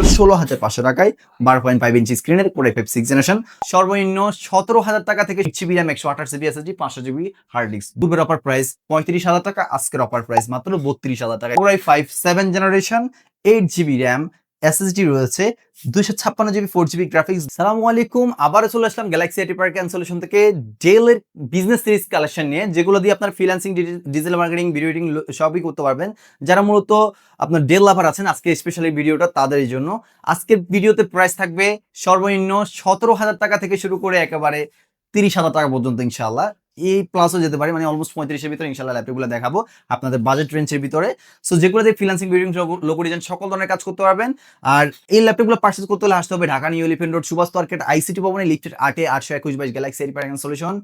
16,500 টাকায় 12.5 ইঞ্চি স্ক্রিনের core i5 6 generation, সর্বনিম্ন 17,000 টাকা থেকে 8 GB RAM 128 GB SSD 500 GB hard disk. পূর্বের অফার প্রাইস 35,000 টাকা, আজকের অফার প্রাইস মাত্র 32,000 টাকা। Core i5 7 generation, 8 GB RAM SSD রয়েছে, 256 জিবি 4 জিবি গ্রাফিক্স। সালামু আলাইকুম, আবারও চলে আসলাম Galaxy IT park and solution থেকে ডেলের বিজনেস সিরিজ কালেকশন নিয়ে, যেগুলো দিয়ে আপনার freelancing, digital marketing, video editing সবই করতে পারবেন। যারা মূলত আপনার ডেল লাভার আছেন, আজকে স্পেশালি ভিডিওটা তাদেরই জন্য। আজকের ভিডিওতে প্রাইস থাকবে সর্বনিম্ন 17,000 টাকা থেকে শুরু করে একেবারে 30,000 টাকা পর্যন্ত ইনশাআল্লাহ। এই প্লাসও যেতে পারে, মানে অলমোস্ট 35-এর ভিতরে ইনশাআল্লাহ ল্যাপটপগুলো দেখাবো আপনাদের বাজেট রেঞ্জের ভিতরে। সো যেগুলো দিয়ে ফ্রিল্যান্সিং, ভিডিও, লোগো ডিজাইন সকল ধরনের কাজ করতে পারবেন। আর এই ল্যাপটপগুলো পারচেজ করতে হলে আসতে হবে Dhaka new elephant road, Subhash market, ICT ভবনে, লিফটের 8-এ 821 Galaxy IT park and solution.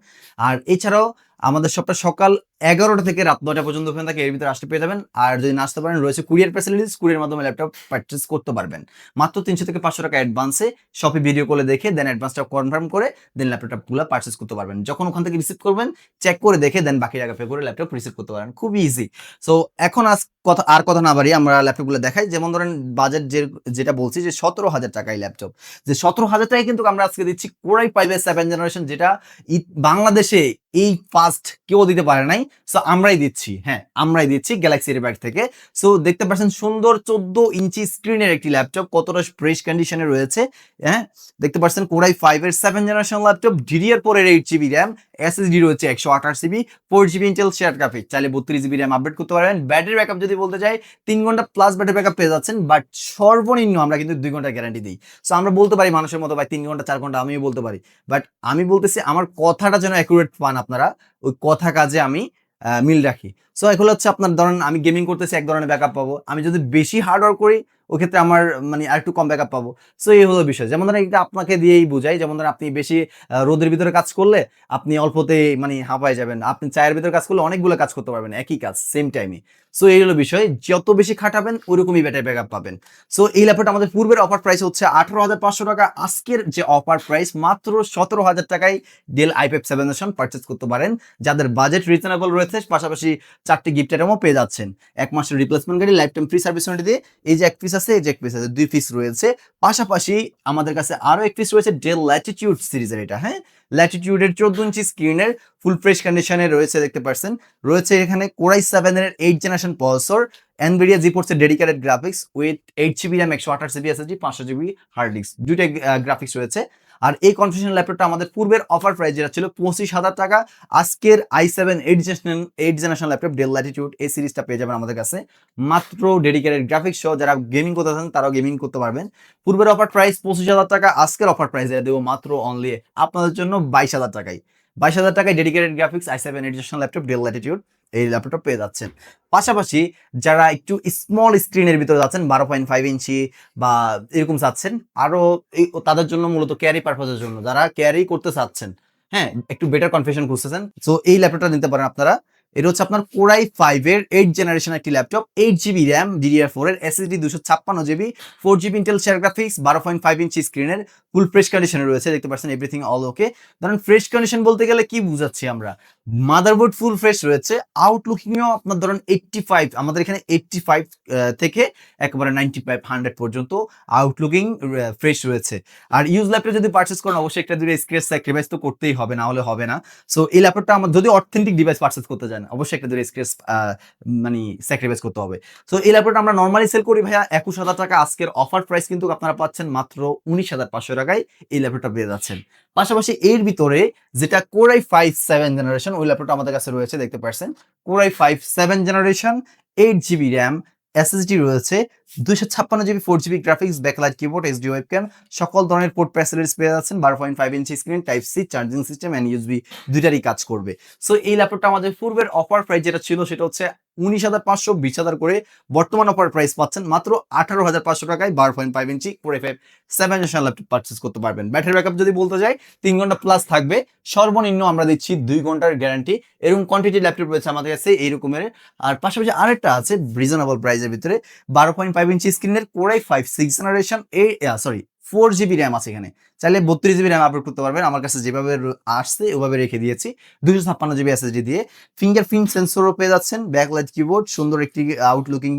আর এছাড়াও আমাদের সবটা সকাল 11টা থেকে রাত 9টা পর্যন্ত ওখানে থাকে, এর ভিতরে আসতে পেয়ে যাবেন। আর যদি না আসতে পারেন, রয়েছে কুরিয়ার ফ্যাসিলিটিস, কুরিয়ার মাধ্যমে ল্যাপটপ পারচেজ করতে পারবেন মাত্র 300 থেকে 500 টাকা অ্যাডভান্সে। শপে ভিডিও কলে দেখে দেন অ্যাডভান্সটা কনফার্ম করে দেন ল্যাপটপগুলো পারচেজ করতে পারবেন। যখন ওখান থেকে রিসিভ করবেন, চেক করে দেখে দেন বাকি টাকা পে করে ল্যাপটপ রিসিভ করতে পারেন, খুবই ইজি। সো এখন কথা না বাড়িয়ে আমরা ল্যাপটপগুলো দেখাই। যেমন ধরেন বাজেট যেটা বলছি যে 17,000 টাকায় ল্যাপটপ, যে 17,000 টাকায় কিন্তু আমরা আজকে দিচ্ছি কোর i5 7 জেনারেশন, যেটা বাংলাদেশে এই ফার্স্ট কেউ দিতে পারে নাই। সো আমরাই দিচ্ছি, হ্যাঁ আমরাই দিচ্ছি গ্যালাক্সি এর ব্যাগ থেকে। সো দেখতে পাচ্ছেন সুন্দর 14 ইঞ্চি স্ক্রিনের একটি ল্যাপটপ, কতটা ফ্রেশ কন্ডিশনে রয়েছে। হ্যাঁ দেখতে পাচ্ছেন কোর i5 এর 7 জেনারেশন ল্যাপটপ, DDR4 এর 8 জিবি র্যাম, এসএসডি রয়েছে 128 GB, 4 GB Intel share graphics, চাইলে 32 জিবি র্যাম আপডেট করতে পারবেন। ব্যাটারি ব্যাকআপ যদি বলতে চাই 3 ঘন্টা প্লাস ব্যাটারি ব্যাকআপ পেয়ে যাচ্ছেন, বাট সর্বনিম্ন আমরা কিন্তু 2 ঘন্টা গ্যারান্টি দিই। সো আমরা বলতে পারি মানুষের মতো ভাই 3 ঘন্টা 4 ঘন্টা, আমিও বলতে পারি, বাট আমি বলতেছি আমার কথাটা যেন অ্যাকুরেট পান আপনারা, ওই কথা কাজে আমি মিল রাখি। সো এগুলো হচ্ছে আপনার ধরেন আমি গেমিং করতেছি, এক ধরনের ব্যাকআপ পাবো। আমি যদি বেশি হার্ডওয়ার্ক করি, ওই ক্ষেত্রে আমার মানে আর একটু কম ব্যাকআপ পাবো। সো এই হলো বিষয়। যেমন ধরেন এটা আপনাকে দিয়েই বুঝাই, যেমন ধরেন আপনি বেশি রোদের ভিতরে কাজ করলে আপনি অল্পতে মানে হাঁপায় যাবেন, আপনি চায়ের ভিতরে কাজ করলে অনেকগুলো কাজ করতে পারবেন একই কাজ সেম টাইমে। সো এই হলো বিষয়, যত বেশি খাটাবেন ওইরকমই ব্যাটারি ব্যাকআপ পাবেন। সো এই ল্যাপটপটা আমাদের পূর্বের অফার প্রাইস হচ্ছে 18,500 টাকা, আজকের যে অফার প্রাইস মাত্র 17,000 টাকায় ডেল i5 7 জেনারেশন পারচেজ করতে পারেন। যাদের বাজেট রিজনেবল রয়েছে, পাশাপাশি 4টি গিফট আইটেমও পেয়ে যাচ্ছেন। 1 মাসের রিপ্লেসমেন্ট গাড়ি, life time free service warranty দিয়ে। এই যে এক পিস আছে, এই যে এক পিস আছে, 2 পিস রয়েছে। পাশাপাশি আমাদের কাছে আরো এক পিস রয়েছে ডেল ল্যাটিটিউড সিরিজের, এটা হ্যাঁ ল্যাটিটিউডের 14 ইঞ্চি স্ক্রিনের ফুল ফ্রেশ কন্ডিশনে রয়েছে, দেখতে পাচ্ছেন। রয়েছে এখানে কোর i7 এর 8 generation processor, NVIDIA GeForce dedicated graphics with 8 GB RAM 128 GB SSD 500 GB hard disk, দুইটাই গ্রাফিক্স রয়েছে। আর এই কনফিগারেশন ল্যাপটপটা আমাদের পূর্বের অফার প্রাইস যেটা ছিল 25,000 টাকা, আজকের i7 8 generation laptop del Latitude এই সিরিজটা পেয়ে যাবেন আমাদের কাছে মাত্র ডেডিকেটেড গ্রাফিক্স সহ। যারা গেমিং করতে চান তারাও গেমিং করতে পারবেন। পূর্বের অফার প্রাইস 25,000 টাকা, আজকের অফার প্রাইস যেটা দেবো মাত্র অনলি আপনাদের জন্য 22,000 টাকায়। 22,000 টাকায় dedicated graphics i7 8 generation laptop del Latitude এই ল্যাপটপটা পেয়ে যাচ্ছেন। পাশাপাশি যারা একটু স্মল স্ক্রিনের ভিতরে যাচ্ছেন, 12.5 ইঞ্চি বা এরকম চাচ্ছেন, আরো তাদের জন্য মূলত ক্যারি পারপাসের জন্য, যারা ক্যারি করতে চাচ্ছেন, হ্যাঁ একটু বেটার কনফিগারেশন খুঁজতেছেন, সো এই ল্যাপটপটা নিতে পারেন আপনারা। এটা হচ্ছে আপনার কোর i5 এর 8 জেনারেশন একটি ল্যাপটপ, 8 জিবি র্যাম, DDR4 এর, SSD 256 GB, 4 GB Intel share graphics, 12.5 ইঞ্চি স্ক্রিনের, ফুল ফ্রেশ কন্ডিশনে রয়েছে, দেখতে পাচ্ছেন এভরিথিং অল ওকে। ধরেন ফ্রেশ কন্ডিশন বলতে গেলে কি বুঝাচ্ছি আমরা, মাদারবোর্ড ফুল ফ্রেশ রয়েছে, আউটলুকিংও আপনার ধরেন 85, আমাদের এখানে 85 থেকে একেবারে 95 100 পর্যন্ত আউটলুকিং ফ্রেশ রয়েছে। আর ইউজ ল্যাপটপ যদি পারচেজ করেন, অবশ্যই একটা দুটো স্ক্র্যাচ স্যাক্রিফাইস তো করতেই হবে, না হলে হবে না। সো এই ল্যাপটপটা আমার যদি অথেন্টিক ডিভাইস পারচেজ করতে চান, অবশ্যই একটা দুটো স্ক্র্যাচ মানে স্যাক্রিফাইস করতে হবে। সো এই ল্যাপটপটা আমরা নর্মালি সেল করি ভাইয়া 21,000 টাকা, আজকের অফার প্রাইস কিন্তু আপনারা পাচ্ছেন মাত্র 19,500 টাকায় এই ল্যাপটপটা পেয়ে যাচ্ছেন। পাশাপাশি এর ভিতরে যেটা কোর i5 7 জেনারেশন, ওই ল্যাপটপটা আমাদের কাছে রয়েছে, দেখতে পাচ্ছেন। Core i5 7 generation, 8 GB RAM, SSD রয়েছে, 256 GB 4 GB graphics, backlight keyboard, HD webcam, সকল ধরনের পোর্ট ফ্যাসিলিটিস পেয়ে যাচ্ছেন। 12.5 ইঞ্চি screen, type C charging system and USB দুইটারই কাজ করবে। সো এই ল্যাপটপটা আমাদের পূর্বের অফার প্রাইস যেটা ছিল সেটা হচ্ছে 19,500, 20,000 করে। বর্তমান অফার প্রাইস পাচ্ছেন মাত্র 18,500 টাকায় 12.5 ইঞ্চি core i5 7 generation laptop purchase করতে পারবেন। ব্যাটারি ব্যাকআপ যদি বলতে যাই 3 ঘন্টা প্লাস থাকবে, সর্বনিম্ন আমরা দিচ্ছি 2 ঘন্টার গ্যারান্টি। এরকম কোয়ান্টিটি ল্যাপটপ রয়েছে আমাদের কাছে এই রকমের। আর পাশাপাশি আরেকটা আছে রিজনেবল প্রাইসের ভিতরে, 12.5 ইঞ্চি স্ক্রিনের core i5 6 generation 4 GB RAM আছে এখানে। চাইলে 32 জিবি র্যাম আপলোড করতে পারবেন। আমার কাছে যেভাবে আসছে ওভাবে রেখে দিয়েছি। 256 জিবি এসএসডি দিয়ে ফিঙ্গারপ্রিন্ট সেন্সরও পেয়ে যাচ্ছেন, ব্যাকলাইট কিবোর্ড, সুন্দর একটি আউটলুকিং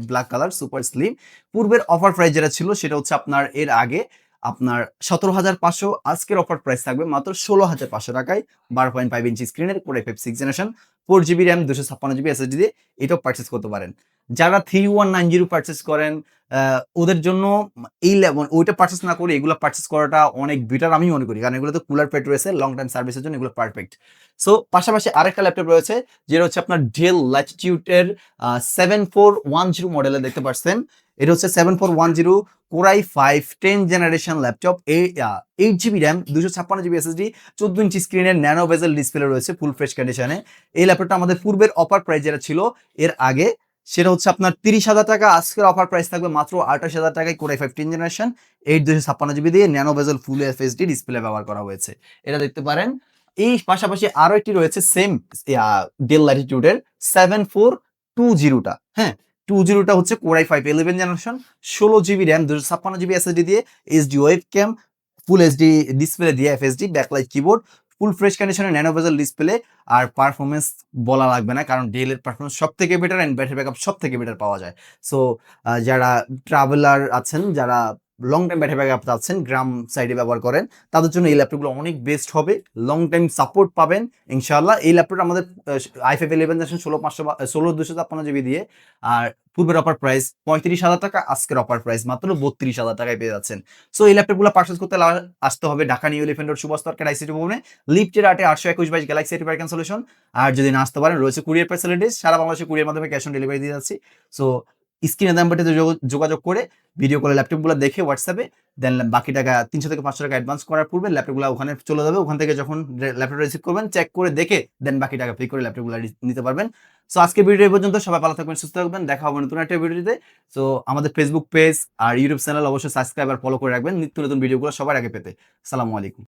ব্ল্যাক কালার, সুপার স্লিম। পূর্বের অফার প্রাইস যেটা ছিল সেটা হচ্ছে আপনার এর আগে আপনার 17,500, আজকের অফার প্রাইস থাকবে মাত্র 16,500 টাকায় 12.5 ইঞ্চি স্ক্রিনের core i5 6 generation 4 GB RAM 256 GB SSD দিয়ে এটাও পারচেস করতে পারেন। যারা 3190 পারচেস করেন ওদের জন্য এই ওইটা পারচেস না করে এগুলো পারচেস করাটা অনেক বেটার আমি মনে করি, কারণ এগুলো তো কুলার পেট রয়েছে, লং টাইম সার্ভিসের জন্য এগুলো পারফেক্ট। সো পাশাপাশি আরেকটা ল্যাপটপ রয়েছে যেটা হচ্ছে আপনার ডেল ল্যাটিটিউডের 7410 মডেলের দেখতে পাচ্ছেন। এটা হচ্ছে 7410 core i 5 10 generation laptop, 8 GB RAM 256 GB SSD 14 ইঞ্চি স্ক্রিনের ন্যানো বেজেল ডিসপ্লে রয়েছে ফুল ফ্রেশ কন্ডিশনে। এই ল্যাপটপটা আমাদের পূর্বের অফার প্রাইস যেটা ছিল এর আগে সেটা হচ্ছে আপনার 30,000 টাকা, আজকের অফার প্রাইস থাকবে মাত্র 28,000 টাকায় কোরাই 5 10 জেনারেশন 256 জিবি দিয়ে ন্যানো বেজেল ফুল এফএসডি ডিসপ্লে ব্যবহার করা হয়েছে, এটা দেখতে পারেন। এই পাশাপাশি আরো একটি রয়েছে সেম ডেল ল্যাটিটিউডের 7420টা, হ্যাঁ 20টা হচ্ছে core i 5 11 generation 16 GB RAM 256 GB SSD দিয়ে HD web cam full HD display দিয়ে FSD backlight keyboard full fresh কন্ডিশনে ন্যানো বেজেল ডিসপ্লে। আর পারফরমেন্স বলা লাগবে না, কারণ ডেলের পারফরমেন্স সব থেকে বেটার অ্যান্ড ব্যাটারি ব্যাকআপ সব থেকে বেটার পাওয়া যায়। সো যারা ট্রাভেলার আছেন, যারা লং টাইম ব্যাটারি ব্যাকআপ চাচ্ছেন, গ্রাম সাইডে ব্যবহার করেন, তাদের জন্য এই ল্যাপটপগুলো অনেক বেস্ট হবে, লং টাইম সাপোর্ট পাবেন ইনশাআল্লাহ। এই ল্যাপটপটা আমাদের i5 11 জেনারেশন 16,256 জিবি দিয়ে, আর পূর্বের অফার প্রাইস 35,000 টাকা, আজকের অফার প্রাইস মাত্র 32,000 টাকায় পেয়ে যাচ্ছেন। সো এই ল্যাপটপগুলো পারচেস করতে আসতে হবে ঢাকা নিউ এলিফ্যান্ট রোড সুভাষ তর্কের আইসিটি ভবনে, লিফটের 821 গ্যালাক্সি আমেরিকান সলিউশন। আর যদি না আসতে পারেন রয়েছে কুরিয়ার ফ্যাসিলিটিস, সারা বাংলাদেশে কুরিয়ার মাধ্যমে ক্যাশ অন ডেলিভারি দিয়ে যাচ্ছি। সো স্ক্রিনে নাম্বারটিতে যোগাযোগ করে ভিডিও কলে ল্যাপটপগুলো দেখে হোয়াটসঅ্যাপে দেন বাকি টাকা 300 থেকে 500 টাকা অ্যাডভান্স করার পূর্বে ল্যাপটপগুলো ওখানে চলে যাবে। ওখান থেকে যখন ল্যাপটপ রিসিভ করবেন চেক করে দেখে দেন বাকি টাকা পে করে ল্যাপটপগুলো নিতে পারবেন। সো আজকে ভিডিও এই পর্যন্ত, সবাই ভালো থাকবেন, সুস্থ থাকবেন, দেখা হবে নতুন একটা ভিডিওতে। সো আমাদের ফেসবুক পেজ আর ইউটিউব চ্যানেল অবশ্যই সাবস্ক্রাইব আর ফলো করে রাখবেন নিত্য নতুন ভিডিওগুলো সবার আগে পেতে। আসসালামু আলাইকুম।